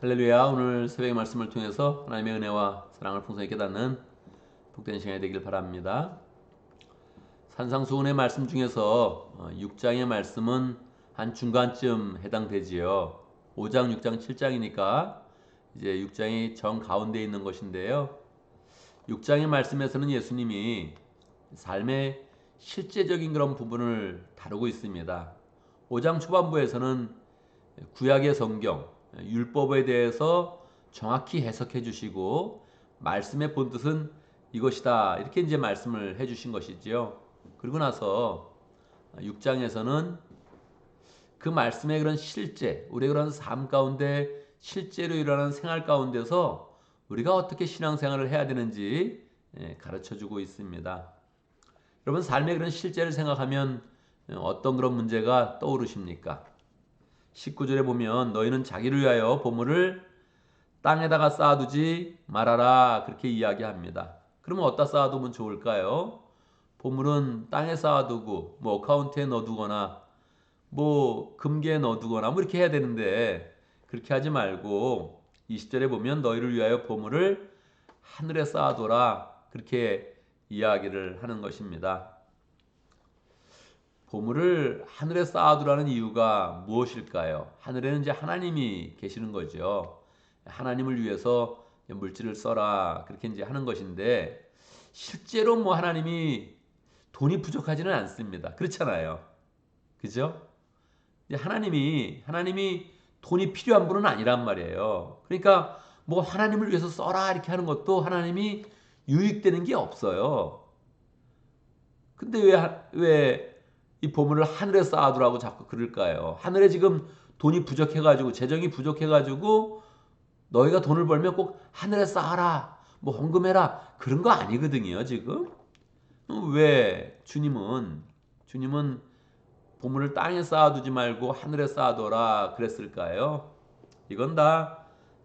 할렐루야. 오늘 새벽의 말씀을 통해서 하나님의 은혜와 사랑을 풍성히 깨닫는 복된 시간이 되길 바랍니다. 산상수훈의 말씀 중에서 6장의 말씀은 한 중간쯤 해당되지요. 5장, 6장, 7장이니까 이제 6장이 정 가운데 있는 것인데요. 6장의 말씀에서는 예수님이 삶의 실제적인 그런 부분을 다루고 있습니다. 5장 초반부에서는 구약의 성경, 율법에 대해서 정확히 해석해 주시고 말씀의 본뜻은 이것이다 이렇게 이제 말씀을 해 주신 것이지요. 그리고 나서 6장에서는 그 말씀의 그런 실제, 우리의 그런 삶 가운데 실제로 일어나는 생활 가운데서 우리가 어떻게 신앙생활을 해야 되는지 가르쳐 주고 있습니다. 여러분 삶의 그런 실제를 생각하면 어떤 그런 문제가 떠오르십니까? 19절에 보면 너희는 자기를 위하여 보물을 땅에다가 쌓아두지 말아라 그렇게 이야기합니다. 그러면 어디다 쌓아두면 좋을까요? 보물은 땅에 쌓아두고 뭐 어카운트에 넣어두거나 뭐 금괴에 넣어두거나 뭐 이렇게 해야 되는데 그렇게 하지 말고 20절에 보면 너희를 위하여 보물을 하늘에 쌓아둬라 그렇게 이야기를 하는 것입니다. 보물을 하늘에 쌓아두라는 이유가 무엇일까요? 하늘에는 이제 하나님이 계시는 거죠. 하나님을 위해서 물질을 써라 그렇게 이제 하는 것인데 실제로 뭐 하나님이 돈이 부족하지는 않습니다. 그렇잖아요. 그죠? 하나님이 돈이 필요한 분은 아니란 말이에요. 그러니까 뭐 하나님을 위해서 써라 이렇게 하는 것도 하나님이 유익되는 게 없어요. 근데 왜 이 보물을 하늘에 쌓아두라고 자꾸 그럴까요? 하늘에 지금 돈이 부족해가지고 재정이 부족해가지고 너희가 돈을 벌면 꼭 하늘에 쌓아라, 뭐 헌금해라 그런 거 아니거든요. 지금 왜 주님은 보물을 땅에 쌓아두지 말고 하늘에 쌓아둬라 그랬을까요? 이건 다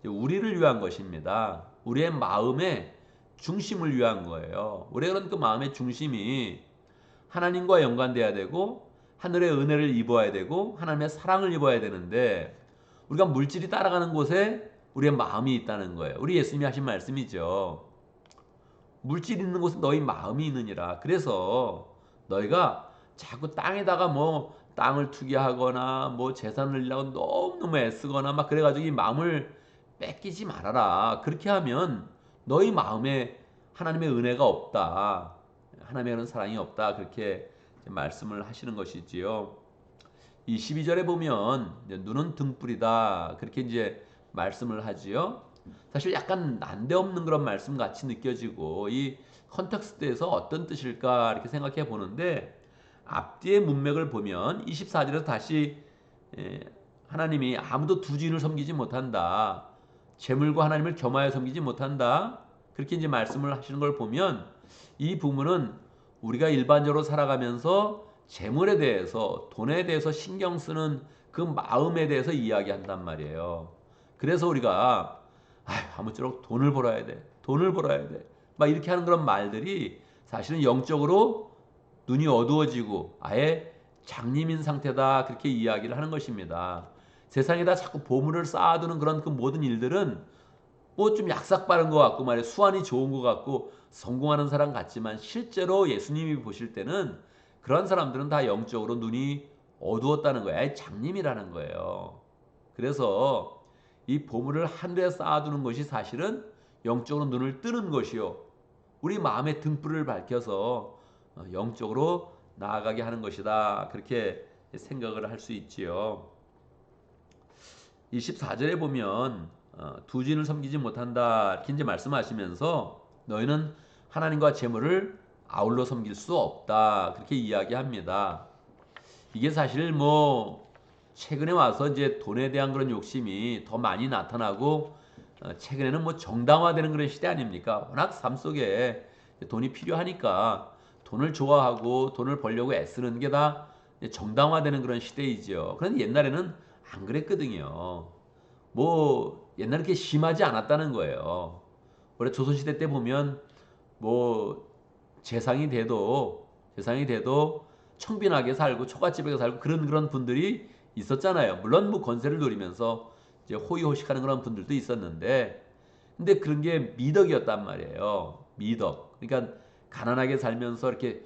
우리를 위한 것입니다. 우리의 마음의 중심을 위한 거예요. 우리가 그런 그 마음의 중심이 하나님과 연관돼야 되고 하늘의 은혜를 입어야 되고 하나님의 사랑을 입어야 되는데 우리가 물질이 따라가는 곳에 우리의 마음이 있다는 거예요. 우리 예수님이 하신 말씀이죠. 물질 있는 곳에 너희 마음이 있느니라. 그래서 너희가 자꾸 땅에다가 뭐 땅을 투기하거나 뭐 재산을 잃려고 너무너무 애쓰거나 막 그래가지고 이 마음을 뺏기지 말아라. 그렇게 하면 너희 마음에 하나님의 은혜가 없다. 하나님의 그런 사랑이 없다. 그렇게 말씀을 하시는 것이지요. 22절에 보면 눈은 등불이다. 그렇게 이제 말씀을 하지요. 사실 약간 난데없는 그런 말씀 같이 느껴지고 이 컨텍스트에서 어떤 뜻일까 이렇게 생각해 보는데 앞뒤의 문맥을 보면 24절에서 다시 하나님이 아무도 두 주인을 섬기지 못한다. 재물과 하나님을 겸하여 섬기지 못한다. 그렇게 이제 말씀을 하시는 걸 보면 이 부분은 우리가 일반적으로 살아가면서 재물에 대해서 돈에 대해서 신경 쓰는 그 마음에 대해서 이야기한단 말이에요. 그래서 우리가 아무쪼록 돈을 벌어야 돼. 돈을 벌어야 돼. 막 이렇게 하는 그런 말들이 사실은 영적으로 눈이 어두워지고 아예 장님인 상태다. 그렇게 이야기를 하는 것입니다. 세상에다 자꾸 보물을 쌓아두는 그런 그 모든 일들은 뭐 좀 약삭빠른 것 같고 말이에요. 수완이 좋은 것 같고 성공하는 사람 같지만 실제로 예수님이 보실 때는 그런 사람들은 다 영적으로 눈이 어두웠다는 거예요. 아예 장님이라는 거예요. 그래서 이 보물을 하늘에 쌓아두는 것이 사실은 영적으로 눈을 뜨는 것이요. 우리 마음의 등불을 밝혀서 영적으로 나아가게 하는 것이다. 그렇게 생각을 할 수 있지요. 24절에 보면 두 주인을 섬기지 못한다 이렇게 이제 말씀하시면서 너희는 하나님과 재물을 아울러 섬길 수 없다 그렇게 이야기합니다. 이게 사실 뭐 최근에 와서 이제 돈에 대한 그런 욕심이 더 많이 나타나고 최근에는 뭐 정당화되는 그런 시대 아닙니까? 워낙 삶 속에 돈이 필요하니까 돈을 좋아하고 돈을 벌려고 애쓰는 게 다 정당화되는 그런 시대이죠. 그런데 옛날에는 안 그랬거든요. 뭐 옛날에 그렇게 심하지 않았다는 거예요. 원래 조선시대 때 보면 뭐 재상이 돼도 청빈하게 살고 초가집에 살고 그런 분들이 있었잖아요. 물론 뭐 권세를 누리면서 이제 호의호식하는 그런 분들도 있었는데, 근데 그런 게 미덕이었단 말이에요. 미덕. 그러니까 가난하게 살면서 이렇게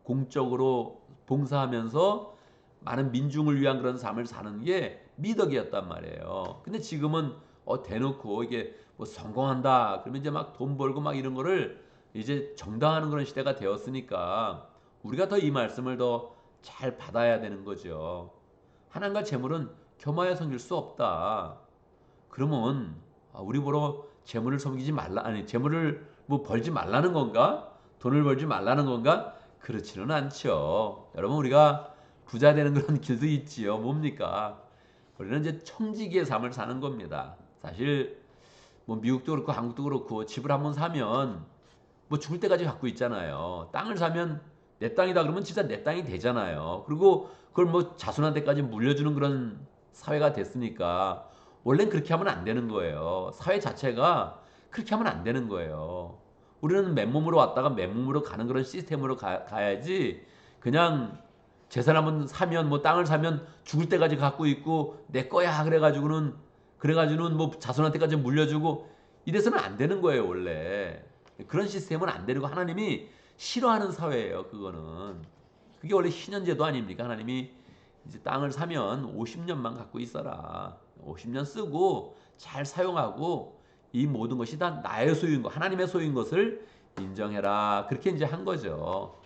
공적으로 봉사하면서 많은 민중을 위한 그런 삶을 사는 게 미덕이었단 말이에요. 근데 지금은 대놓고 이게 뭐 성공한다 그러면 이제 막 돈 벌고 막 이런 거를 이제 정당화하는 그런 시대가 되었으니까 우리가 더 이 말씀을 더 잘 받아야 되는 거죠. 하나님과 재물은 겸하여 섬길 수 없다. 그러면 우리 보러 재물을 섬기지 말라, 아니 재물을 뭐 벌지 말라는 건가? 돈을 벌지 말라는 건가? 그렇지는 않죠. 여러분, 우리가 부자 되는 그런 길도 있지요. 뭡니까? 우리는 이제 청지기의 삶을 사는 겁니다. 사실 뭐 미국도 그렇고 한국도 그렇고 집을 한번 사면 뭐 죽을 때까지 갖고 있잖아요. 땅을 사면 내 땅이다 그러면 진짜 내 땅이 되잖아요. 그리고 그걸 뭐 자손한테까지 물려주는 그런 사회가 됐으니까 원래는 그렇게 하면 안 되는 거예요. 사회 자체가 그렇게 하면 안 되는 거예요. 우리는 맨몸으로 왔다가 맨몸으로 가는 그런 시스템으로 가야지, 그냥 재산 한번 사면 뭐 땅을 사면 죽을 때까지 갖고 있고 내 거야 그래가지고는 뭐 자손한테까지 물려주고 이래서는 안 되는 거예요. 원래 그런 시스템은 안 되는 거, 하나님이 싫어하는 사회예요. 그거는 그게 원래 신현제도 아닙니까? 하나님이 이제 땅을 사면 50년만 갖고 있어라. 50년 쓰고 잘 사용하고 이 모든 것이 다 나의 소유인 것, 하나님의 소유인 것을 인정해라. 그렇게 이제 한 거죠.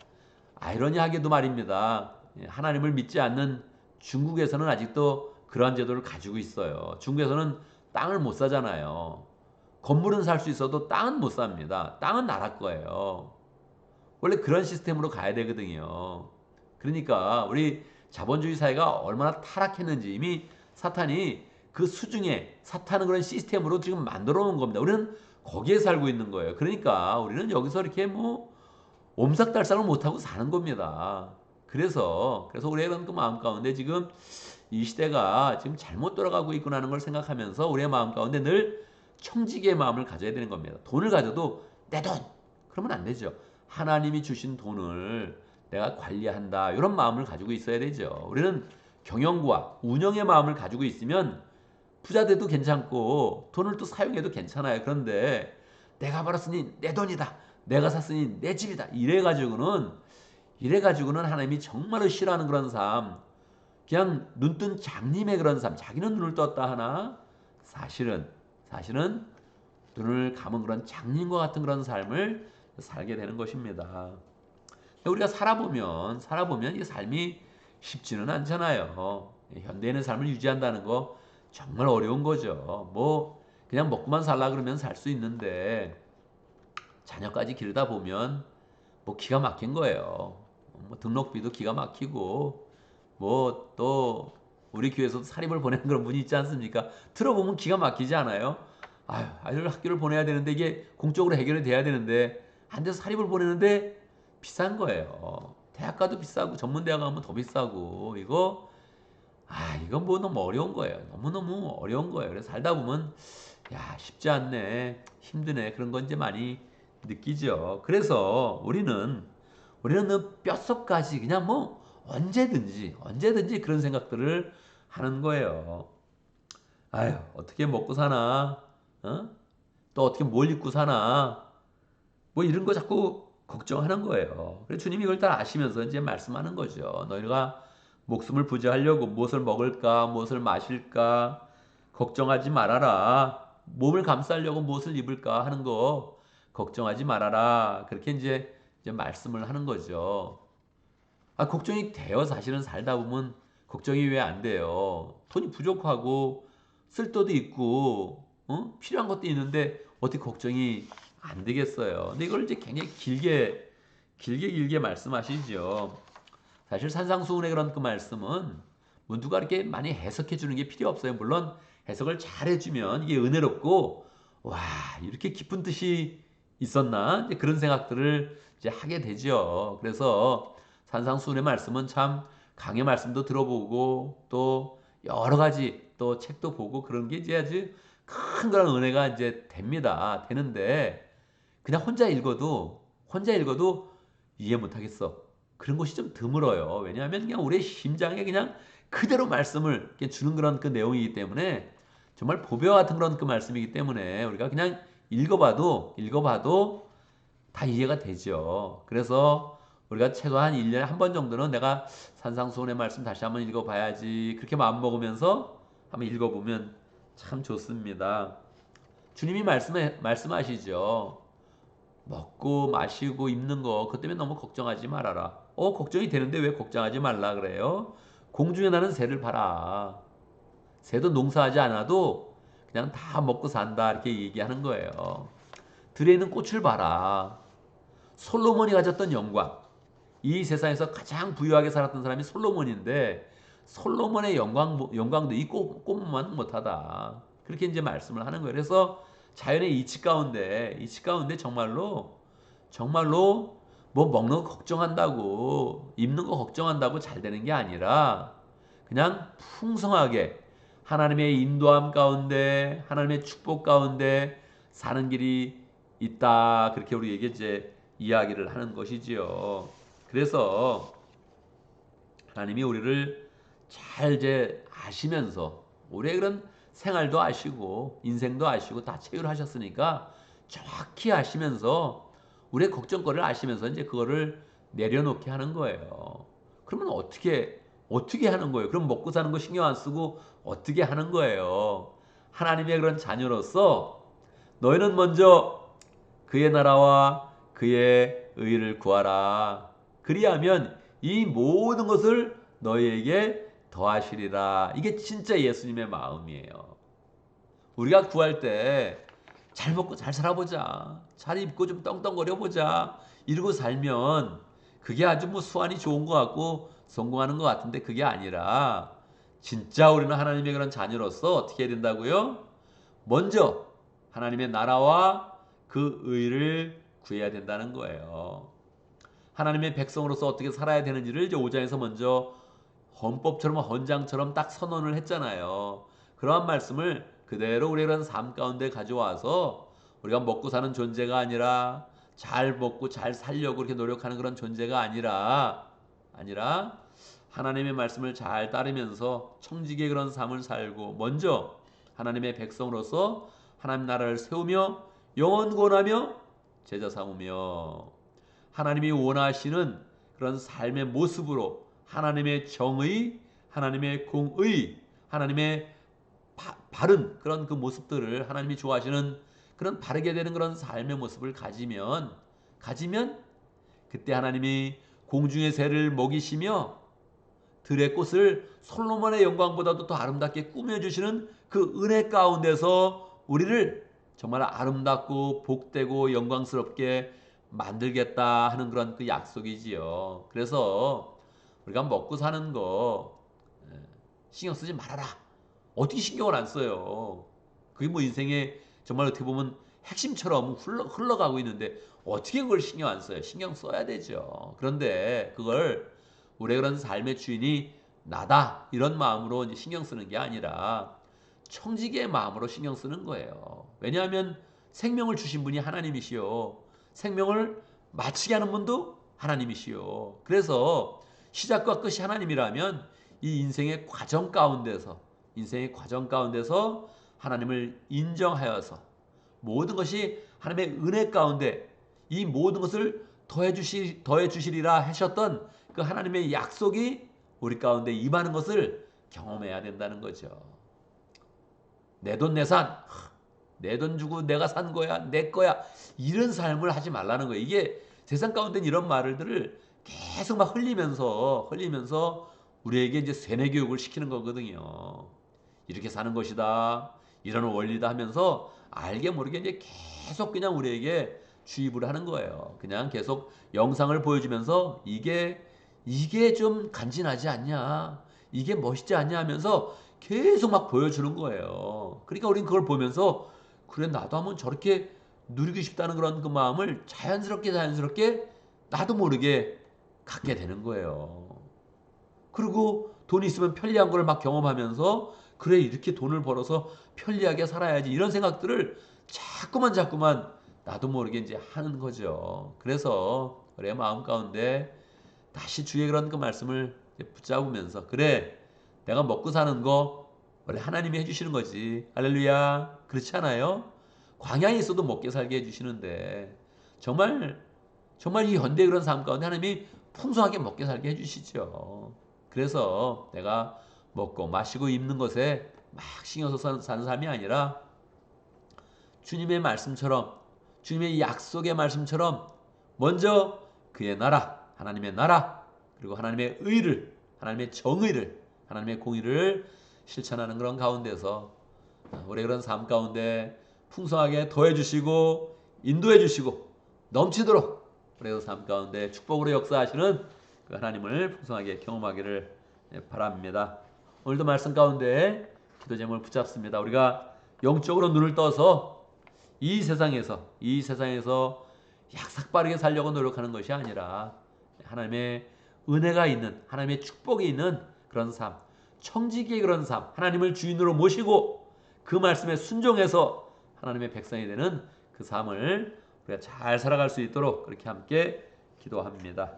아이러니하게도 말입니다. 하나님을 믿지 않는 중국에서는 아직도 그러한 제도를 가지고 있어요. 중국에서는 땅을 못 사잖아요. 건물은 살 수 있어도 땅은 못 삽니다. 땅은 나라 거예요. 원래 그런 시스템으로 가야 되거든요. 그러니까 우리 자본주의 사회가 얼마나 타락했는지 이미 사탄이 그 수중에 사탄은 그런 시스템으로 지금 만들어 놓은 겁니다. 우리는 거기에 살고 있는 거예요. 그러니까 우리는 여기서 이렇게 뭐 옴삭달싹을 못하고 사는 겁니다. 그래서 우리의 그 마음 가운데 지금 이 시대가 지금 잘못 돌아가고 있구나 하는 걸 생각하면서 우리의 마음 가운데 늘 청지기의 마음을 가져야 되는 겁니다. 돈을 가져도 내 돈! 그러면 안 되죠. 하나님이 주신 돈을 내가 관리한다, 이런 마음을 가지고 있어야 되죠. 우리는 경영과 운영의 마음을 가지고 있으면 부자 돼도 괜찮고 돈을 또 사용해도 괜찮아요. 그런데 내가 벌었으니 내 돈이다, 내가 샀으니 내 집이다, 이래가지고는 하나님이 정말로 싫어하는 그런 삶, 그냥 눈뜬 장님의 그런 삶, 자기는 눈을 떴다 하나 사실은 눈을 감은 그런 장님과 같은 그런 삶을 살게 되는 것입니다. 우리가 살아보면 이 삶이 쉽지는 않잖아요. 현대인의 삶을 유지한다는 거 정말 어려운 거죠. 뭐 그냥 먹고만 살라 그러면 살 수 있는데 자녀까지 기르다 보면 뭐 기가 막힌 거예요. 뭐 등록비도 기가 막히고 뭐 또 우리 교회에서도 사립을 보내는 그런 분이 있지 않습니까? 들어보면 기가 막히지 않아요? 아이를 학교를 보내야 되는데 이게 공적으로 해결이 돼야 되는데 안 돼서 사립을 보내는데 비싼 거예요. 대학 가도 비싸고 전문대학 가면 더 비싸고 이건 뭐 너무 어려운 거예요. 너무너무 어려운 거예요. 그래서 살다 보면 쉽지 않네, 힘드네, 그런 건 이제 많이 느끼죠. 그래서 우리는 그 뼛속까지 그냥 뭐 언제든지 그런 생각들을 하는 거예요. 어떻게 먹고 사나? 어? 또 어떻게 뭘 입고 사나? 뭐 이런 거 자꾸 걱정하는 거예요. 그래서 주님이 이걸 다 아시면서 이제 말씀하는 거죠. 너희가 목숨을 부지하려고 무엇을 먹을까, 무엇을 마실까 걱정하지 말아라. 몸을 감싸려고 무엇을 입을까 하는 거 걱정하지 말아라. 그렇게 이제 말씀을 하는 거죠. 걱정이 돼요. 사실은 살다 보면 걱정이 왜 안 돼요? 돈이 부족하고 쓸 돈도 있고 필요한 것도 있는데 어떻게 걱정이 안 되겠어요? 근데 이걸 이제 굉장히 길게 말씀하시죠. 사실 산상수훈의 그런 그 말씀은 뭐 누가 이렇게 많이 해석해 주는 게 필요 없어요. 물론 해석을 잘 해주면 이게 은혜롭고 와, 이렇게 깊은 뜻이 있었나? 이제 그런 생각들을 이제 하게 되죠. 그래서 산상수훈의 말씀은 참 강의 말씀도 들어보고 또 여러 가지 또 책도 보고 그런 게 이제 아주 큰 그런 은혜가 이제 되는데 그냥 혼자 읽어도 이해 못 하겠어. 그런 것이 좀 드물어요. 왜냐하면 그냥 우리의 심장에 그냥 그대로 말씀을 이렇게 주는 그런 그 내용이기 때문에 정말 보배와 같은 그런 그 말씀이기 때문에 우리가 그냥 읽어봐도 다 이해가 되죠. 그래서 우리가 최소한 1년에 한 번 정도는 내가 산상수훈의 말씀 다시 한번 읽어봐야지 그렇게 마음먹으면서 한번 읽어보면 참 좋습니다. 주님이 말씀하시죠. 먹고 마시고 입는 거 그것 때문에 너무 걱정하지 말아라. 걱정이 되는데 왜 걱정하지 말라 그래요? 공중에 나는 새를 봐라. 새도 농사하지 않아도 그냥 다 먹고 산다 이렇게 얘기하는 거예요. 들에 있는 꽃을 봐라. 솔로몬이 가졌던 영광. 이 세상에서 가장 부유하게 살았던 사람이 솔로몬인데 솔로몬의 영광도 이 꽃만 못하다. 그렇게 이제 말씀을 하는 거예요. 그래서 자연의 이치 가운데 정말로 뭐 먹는 거 걱정한다고 입는 거 걱정한다고 잘 되는 게 아니라 그냥 풍성하게 하나님의 인도함 가운데 하나님의 축복 가운데 사는 길이 있다. 그렇게 우리에게 이제 이야기를 하는 것이지요. 그래서 하나님이 우리를 잘 이제 아시면서 우리의 그런 생활도 아시고 인생도 아시고 다 체휼하셨으니까 정확히 아시면서 우리의 걱정거리를 아시면서 이제 그거를 내려놓게 하는 거예요. 그러면 어떻게 하는 거예요? 그럼 먹고 사는 거 신경 안 쓰고 어떻게 하는 거예요? 하나님의 그런 자녀로서 너희는 먼저 그의 나라와 그의 의를 구하라. 그리하면 이 모든 것을 너희에게 더하시리라. 이게 진짜 예수님의 마음이에요. 우리가 구할 때 잘 먹고 잘 살아보자. 잘 입고 좀 떵떵거려 보자. 이러고 살면 그게 아주 뭐 수완이 좋은 것 같고 성공하는 것 같은데 그게 아니라 진짜 우리는 하나님의 그런 자녀로서 어떻게 해야 된다고요? 먼저 하나님의 나라와 그 의를 구해야 된다는 거예요. 하나님의 백성으로서 어떻게 살아야 되는지를 이제 5장에서 먼저 헌법처럼 헌장처럼 딱 선언을 했잖아요. 그러한 말씀을 그대로 우리의 그런 삶 가운데 가져와서 우리가 먹고 사는 존재가 아니라 잘 먹고 잘 살려고 그렇게 노력하는 그런 존재가 아니라 하나님의 말씀을 잘 따르면서 청지기의 그런 삶을 살고 먼저 하나님의 백성으로서 하나님 나라를 세우며 영원권하며 제자 삼으며 하나님이 원하시는 그런 삶의 모습으로 하나님의 정의, 하나님의 공의, 하나님의 바른 그런 그 모습들을 하나님이 좋아하시는 그런 바르게 되는 그런 삶의 모습을 가지면 그때 하나님이 공중의 새를 먹이시며 들의 꽃을 솔로몬의 영광보다도 더 아름답게 꾸며주시는 그 은혜 가운데서 우리를 정말 아름답고 복되고 영광스럽게 만들겠다 하는 그런 그 약속이지요. 그래서 우리가 먹고 사는 거 신경 쓰지 말아라. 어떻게 신경을 안 써요? 그게 뭐 인생의 정말 어떻게 보면 핵심처럼 흘러가고 있는데 어떻게 그걸 신경 안 써요? 신경 써야 되죠. 그런데 그걸 우리의 그런 삶의 주인이 나다 이런 마음으로 이제 신경 쓰는 게 아니라 청지기의 마음으로 신경 쓰는 거예요. 왜냐하면 생명을 주신 분이 하나님이시요. 생명을 마치게 하는 분도 하나님이시요. 그래서 시작과 끝이 하나님이라면 이 인생의 과정 가운데서 하나님을 인정하여서 모든 것이 하나님의 은혜 가운데 이 모든 것을 더해 주시리라 하셨던 그 하나님의 약속이 우리 가운데 임하는 것을 경험해야 된다는 거죠. 내 돈 내산, 내 돈 주고 내가 산 거야, 내 거야 이런 삶을 하지 말라는 거예요. 이게 세상 가운데 이런 말들을 계속 막 흘리면서 우리에게 이제 세뇌 교육을 시키는 거거든요. 이렇게 사는 것이다, 이런 원리다 하면서 알게 모르게 이제 계속 그냥 우리에게 주입을 하는 거예요. 그냥 계속 영상을 보여주면서 이게 좀 간지나지 않냐, 이게 멋있지 않냐 하면서 계속 막 보여주는 거예요. 그러니까 우린 그걸 보면서 그래 나도 한번 저렇게 누리고 싶다는 그런 그 마음을 자연스럽게 나도 모르게 갖게 되는 거예요. 그리고 돈이 있으면 편리한 걸 막 경험하면서 그래 이렇게 돈을 벌어서 편리하게 살아야지 이런 생각들을 자꾸만 나도 모르게 이제 하는 거죠. 그래서 우리의 마음 가운데 다시 주의 그런 그 말씀을 붙잡으면서 그래 내가 먹고 사는 거 원래 하나님이 해주시는 거지. 할렐루야. 그렇지 않아요? 광야에 있어도 먹게 살게 해주시는데 정말 정말 이 현대 그런 삶 가운데 하나님이 풍성하게 먹게 살게 해주시죠. 그래서 내가 먹고 마시고 입는 것에 막 신경 써서 사는 삶이 아니라 주님의 말씀처럼 주님의 약속의 말씀처럼 먼저 그의 나라, 하나님의 나라, 그리고 하나님의 의를, 하나님의 정의를, 하나님의 공의를 실천하는 그런 가운데서 우리 그런 삶 가운데 풍성하게 더해 주시고 인도해 주시고 넘치도록 우리 삶 가운데 축복으로 역사하시는 그 하나님을 풍성하게 경험하기를 바랍니다. 오늘도 말씀 가운데 기도 제목을 붙잡습니다. 우리가 영적으로 눈을 떠서 이 세상에서 약삭빠르게 살려고 노력하는 것이 아니라 하나님의 은혜가 있는, 하나님의 축복이 있는 그런 삶, 청지기의 그런 삶, 하나님을 주인으로 모시고 그 말씀에 순종해서 하나님의 백성이 되는 그 삶을 우리가 잘 살아갈 수 있도록 그렇게 함께 기도합니다.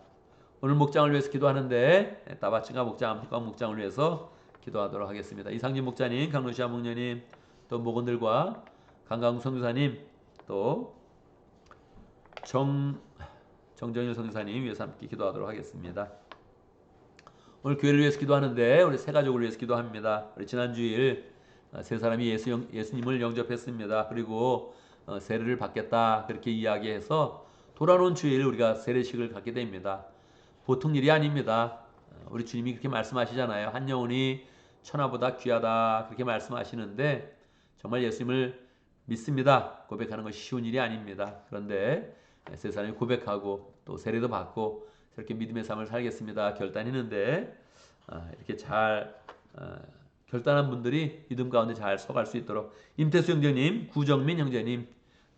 오늘 목장을 위해서 기도하는데 따바칭가 목장, 암티광 목장을 위해서 기도하도록 하겠습니다. 이상진 목자님, 강루시아 목녀님, 또 목원들과 강강우 선교사님, 또 정정일 선교사님 위해서 함께 기도하도록 하겠습니다. 오늘 교회를 위해서 기도하는데 우리 세 가족을 위해서 기도합니다. 우리 지난 주일 세 사람이 예수님을 영접했습니다. 그리고 세례를 받겠다 그렇게 이야기해서 돌아오는 주일 우리가 세례식을 갖게 됩니다. 보통 일이 아닙니다. 우리 주님이 그렇게 말씀하시잖아요. 한 영혼이 천하보다 귀하다 그렇게 말씀하시는데 정말 예수님을 믿습니다. 고백하는 것이 쉬운 일이 아닙니다. 그런데 세 사람이 고백하고 또 세례도 받고 저렇게 믿음의 삶을 살겠습니다. 결단했는데 이렇게 잘 결단한 분들이 믿음 가운데 잘 서갈 수 있도록 임태수 형제님, 구정민 형제님,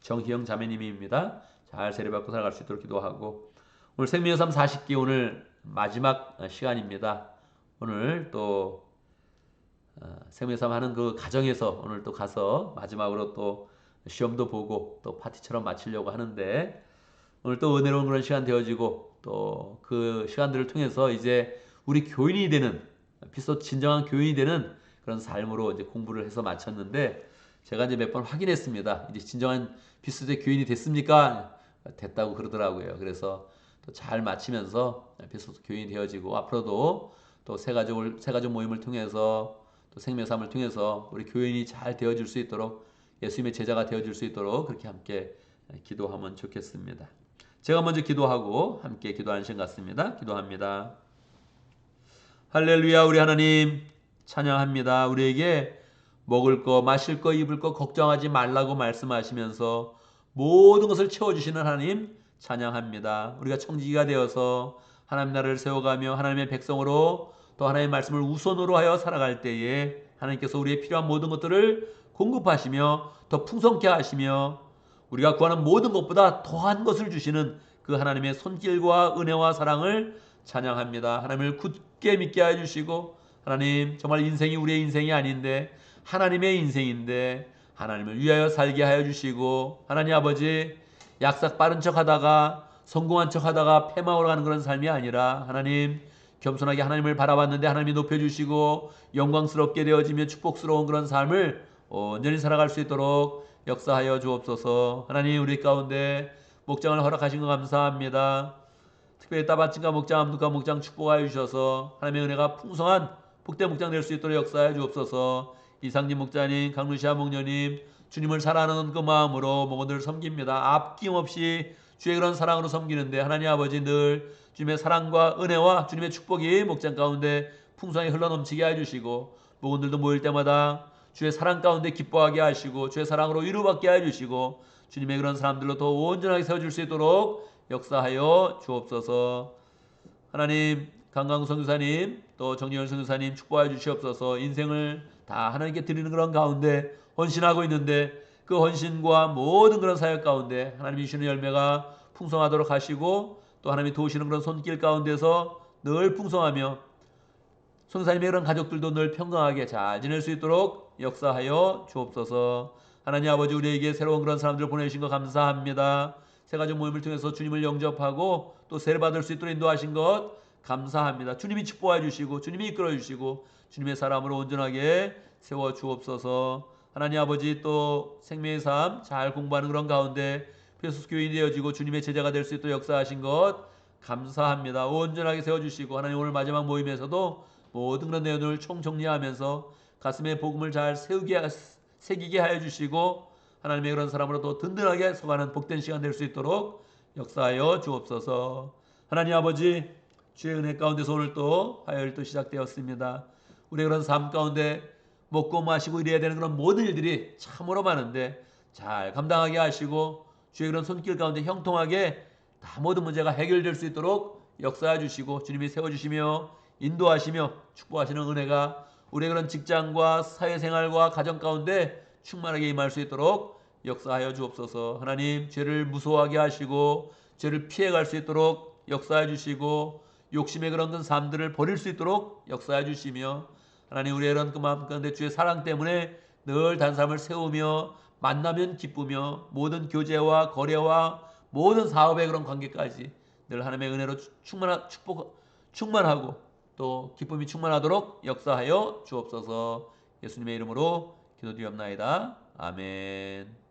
정희영 자매님입니다. 잘 세례받고 살아갈 수 있도록 기도하고 오늘 생명의 삶 40기 오늘 마지막 시간입니다. 오늘 또 생명의 삶 하는 그 가정에서 오늘 또 가서 마지막으로 또 시험도 보고 또 파티처럼 마치려고 하는데 오늘 또 은혜로운 그런 시간 되어지고 또 그 시간들을 통해서 이제 우리 교인이 되는 비슷 진정한 교인이 되는 그런 삶으로 이제 공부를 해서 마쳤는데 제가 이제 몇 번 확인했습니다. 이제 진정한 비슷의 교인이 됐습니까? 됐다고 그러더라고요. 그래서 또 잘 마치면서 비슷 교인이 되어지고 앞으로도 또 세 가족 모임을 통해서 또 생명의 삶을 통해서 우리 교인이 잘 되어질 수 있도록 예수님의 제자가 되어질 수 있도록 그렇게 함께 기도하면 좋겠습니다. 제가 먼저 기도하고 함께 기도하는 시간 같습니다. 기도합니다. 할렐루야. 우리 하나님 찬양합니다. 우리에게 먹을 거, 마실 거, 입을 거 걱정하지 말라고 말씀하시면서 모든 것을 채워주시는 하나님 찬양합니다. 우리가 청지기가 되어서 하나님 나라를 세워가며 하나님의 백성으로 또 하나님의 말씀을 우선으로 하여 살아갈 때에 하나님께서 우리의 필요한 모든 것들을 공급하시며 더 풍성케 하시며 우리가 구하는 모든 것보다 더한 것을 주시는 그 하나님의 손길과 은혜와 사랑을 찬양합니다. 하나님을 굳게 믿게 해주시고 하나님 정말 인생이 우리의 인생이 아닌데 하나님의 인생인데 하나님을 위하여 살게 하여 주시고 하나님 아버지 약삭 빠른 척하다가 성공한 척하다가 패망으로 가는 그런 삶이 아니라 하나님 겸손하게 하나님을 바라봤는데 하나님이 높여주시고 영광스럽게 되어지며 축복스러운 그런 삶을 온전히 살아갈 수 있도록 역사하여 주옵소서. 하나님 우리 가운데 목장을 허락하신 것 감사합니다. 특별히 따바칭가 목장, 암두가 목장 축복하여 주셔서 하나님의 은혜가 풍성한 복된 목장 될 수 있도록 역사하여 주옵소서. 이상진 목자님, 강루시아 목녀님 주님을 사랑하는 그 마음으로 목원들을 섬깁니다. 아낌없이 주의 그런 사랑으로 섬기는데 하나님 아버지 늘 주님의 사랑과 은혜와 주님의 축복이 목장 가운데 풍성하게 흘러넘치게 해주시고 목원들도 모일 때마다 주의 사랑 가운데 기뻐하게 하시고 주의 사랑으로 위로받게 해주시고 주님의 그런 사람들로 더 온전하게 세워줄 수 있도록 역사하여 주옵소서. 하나님 강강우 선교사님 또 정리현 선교사님 축복하여 주시옵소서. 인생을 다 하나님께 드리는 그런 가운데 헌신하고 있는데 그 헌신과 모든 그런 사역 가운데 하나님이 주시는 열매가 풍성하도록 하시고 또 하나님이 도우시는 그런 손길 가운데서 늘 풍성하며 선교사님의 그런 가족들도 늘 평강하게 잘 지낼 수 있도록 역사하여 주옵소서. 하나님 아버지 우리에게 새로운 그런 사람들을 보내주신 것 감사합니다. 새가족 모임을 통해서 주님을 영접하고 또 세례받을 수 있도록 인도하신 것 감사합니다. 주님이 축복해 주시고 주님이 이끌어 주시고 주님의 사람으로 온전하게 세워 주옵소서. 하나님 아버지, 또 생명의 삶 잘 공부하는 그런 가운데 페소스 교인이 되어지고 주님의 제자가 될 수 있도록 역사하신 것 감사합니다. 온전하게 세워주시고 하나님 오늘 마지막 모임에서도 모든 그런 내용을 총정리하면서 가슴에 복음을 잘 새기게 하여 주시고 하나님의 그런 사람으로 또 든든하게 서가는 복된 시간 될 수 있도록 역사하여 주옵소서. 하나님 아버지, 주의 은혜 가운데서 오늘 또 화요일도 시작되었습니다. 우리의 그런 삶 가운데 먹고 마시고 이래야 되는 그런 모든 일들이 참으로 많은데 잘 감당하게 하시고 주의 그런 손길 가운데 형통하게 다 모든 문제가 해결될 수 있도록 역사해 주시고 주님이 세워주시며 인도하시며 축복하시는 은혜가 우리의 그런 직장과 사회생활과 가정 가운데 충만하게 임할 수 있도록 역사하여 주옵소서. 하나님, 죄를 무서워하게 하시고 죄를 피해갈 수 있도록 역사해 주시고 욕심의 그런 건 삶들을 버릴 수 있도록 역사해 주시며 하나님, 우리의 이런 그 마음 가운데 주의 사랑 때문에 늘 단삶을 세우며 만나면 기쁘며 모든 교제와 거래와 모든 사업의 그런 관계까지 늘 하나님의 은혜로 충만하고 또 기쁨이 충만하도록 역사하여 주옵소서. 예수님의 이름으로 기도드리옵나이다. 아멘.